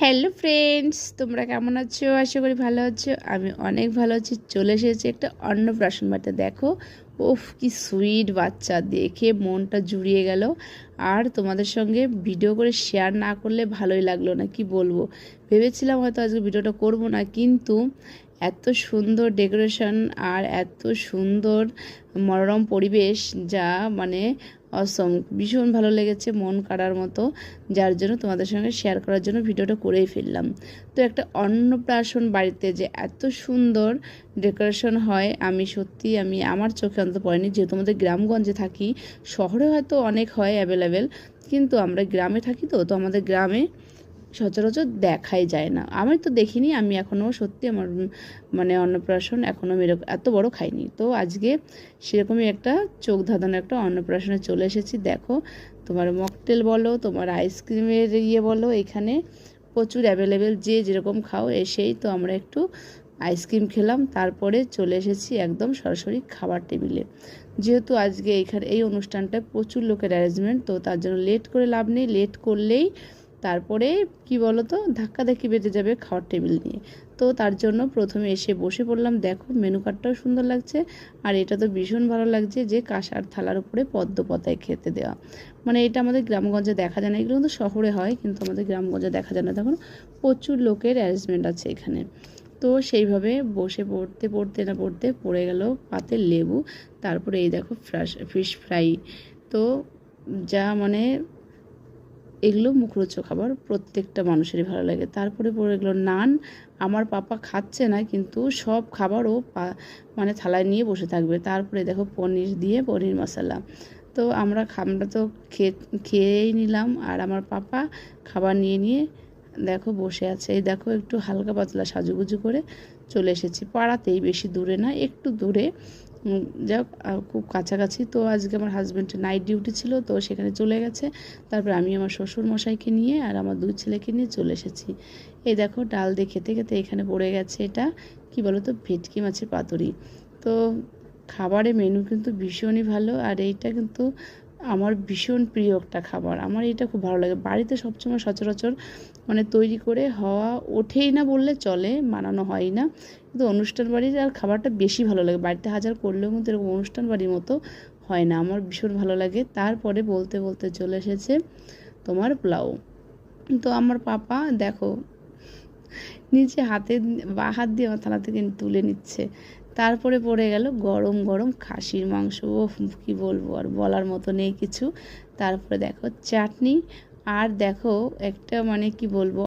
Hello friends, তোমরা কেমন আছো? আশা করি ভালো আছো। আমি অনেক ভালো আছি। চলে এসেছি একটা অন্নপ্রাশন বাড়িতে। দেখো, ওফ কি সুইট বাচ্চা, দেখে মনটা জুড়িয়ে গেল। আর তোমাদের সঙ্গে ভিডিও করে শেয়ার না করলে ভালোই লাগলো না, কি বলবো। ভেবেছিলাম হয়তো আজকে ভিডিওটা করব না, কিন্তু এত সুন্দর ডেকোরেশন আর এত সুন্দর মনোরম পরিবেশ, যা মানে অসম, ভীষণ ভালো লেগেছে, মন কাড়ার মতো। যার জন্য তোমাদের সঙ্গে শেয়ার করার জন্য ভিডিওটা করেই ফেললাম। তো একটা অন্নপ্রাশন বাড়িতে যে এত সুন্দর ডেকোরেশন হয়, আমি আমার চোখে অন্তত পড়েনি। যেহেতু আমাদের গ্রামগঞ্জে থাকি, শহরে হয়তো অনেক হয় অ্যাভেলেবেল, কিন্তু আমরা গ্রামে থাকি, তো আমাদের গ্রামে সচরাচর দেখাই যায় না। আমি তো দেখিনি, আমি এখনও সত্যি আমার মানে অন্নপ্রাশন এখনও এত বড় খাইনি। তো আজকে সেরকমই একটা চোখ ধাঁধানো একটা অন্নপ্রাশনে চলে এসেছি। দেখো, তোমার মকটেল বলো, তোমার আইসক্রিমের বলো, এখানে প্রচুর অ্যাভেলেবেল, যে যেরকম খাও এসেই। তো আমরা একটু আইসক্রিম খেলাম, তারপরে চলে এসেছি একদম সরাসরি খাবার টেবিলে। যেহেতু আজকে এই অনুষ্ঠানটায় প্রচুর লোকের অ্যারেঞ্জমেন্ট, তো তার জন্য লেট করে লাভ নেই। লেট করলেই তারপরে কি বলো তো, ধাক্কাধাক্কি বেঁধে যাবে খাওয়ার টেবিল নিয়ে। তো তার জন্য প্রথমে এসে বসে পড়লাম। দেখো, মেনু কার্ডটাও সুন্দর লাগছে। আর এটা তো ভীষণ ভালো লাগছে যে কাঁসার থালার উপরে পদ্ম পাতায় খেতে দেওয়া। মানে এটা আমাদের গ্রামগঞ্জে দেখা যায় না, এগুলো কিন্তু শহরে হয়, কিন্তু আমাদের গ্রামগঞ্জে দেখা যায় না। দেখুন, প্রচুর লোকের অ্যারেঞ্জমেন্ট আছে এখানে। তো সেইভাবে বসে পড়তে পড়ে গেল পাতে লেবু। তারপরে এই দেখো ফিশ ফ্রাই। তো যা মানে এগুলো মুখরোচক খাবার, প্রত্যেকটা মানুষেরই ভালো লাগে। তারপরে পড়ে গেলো নান। আমার পাপা খাচ্ছে না, কিন্তু সব খাবার ও মানে থালায় নিয়ে বসে থাকবে। তারপরে দেখো পনির দিয়ে পনির মশলা। তো আমরা তো খেয়েই নিলাম, আর আমার পাপা খাবার নিয়ে দেখো বসে আছে। এই দেখো, একটু হালকা পাতলা সাজুগুজু করে চলে এসেছি পাড়াতেই, বেশি দূরে না, একটু দূরে। যাক, খুব কাছাকাছি। তো আজকে আমার হাজব্যান্ডের নাইট ডিউটি ছিল, তো সেখানে চলে গেছে। তারপরে আমি আমার শ্বশুর মশাইকে নিয়ে আর আমার 2 ছেলেকে নিয়ে চলে এসেছি। এই দেখো, ডাল দিয়ে খেতে খেতে এখানে পড়ে গেছে এটা কি বলো তো, ভেটকি মাছের পাতুরি। তো খাবারের মেনু কিন্তু ভীষণই ভালো, আর এইটা কিন্তু আমার ভীষণ প্রিয় একটা খাবার। আমার এটা খুব ভালো লাগে। বাড়িতে সবসময় সচরাচর মানে তৈরি করে হওয়া ওঠেই না বললে চলে, বানানো হয় না। কিন্তু অনুষ্ঠান বাড়ির আর খাবারটা বেশি ভালো লাগে। বাড়িতে হাজার করলেও কিন্তু এরকম অনুষ্ঠান বাড়ির মতো হয় না। আমার ভীষণ ভালো লাগে। তারপরে বলতে বলতে চলে এসেছে তোমার পোলাও। তো আমার পাপা দেখো, নিচে হাত দিয়ে আমার থালা থেকে তুলে নিচ্ছে। তারপরে পড়ে গেল গরম গরম খাসির মাংস। ও কী বলবো, আর বলার মতো নেই কিছু। তারপরে দেখো চাটনি, আর দেখো একটা মানে কি বলবো,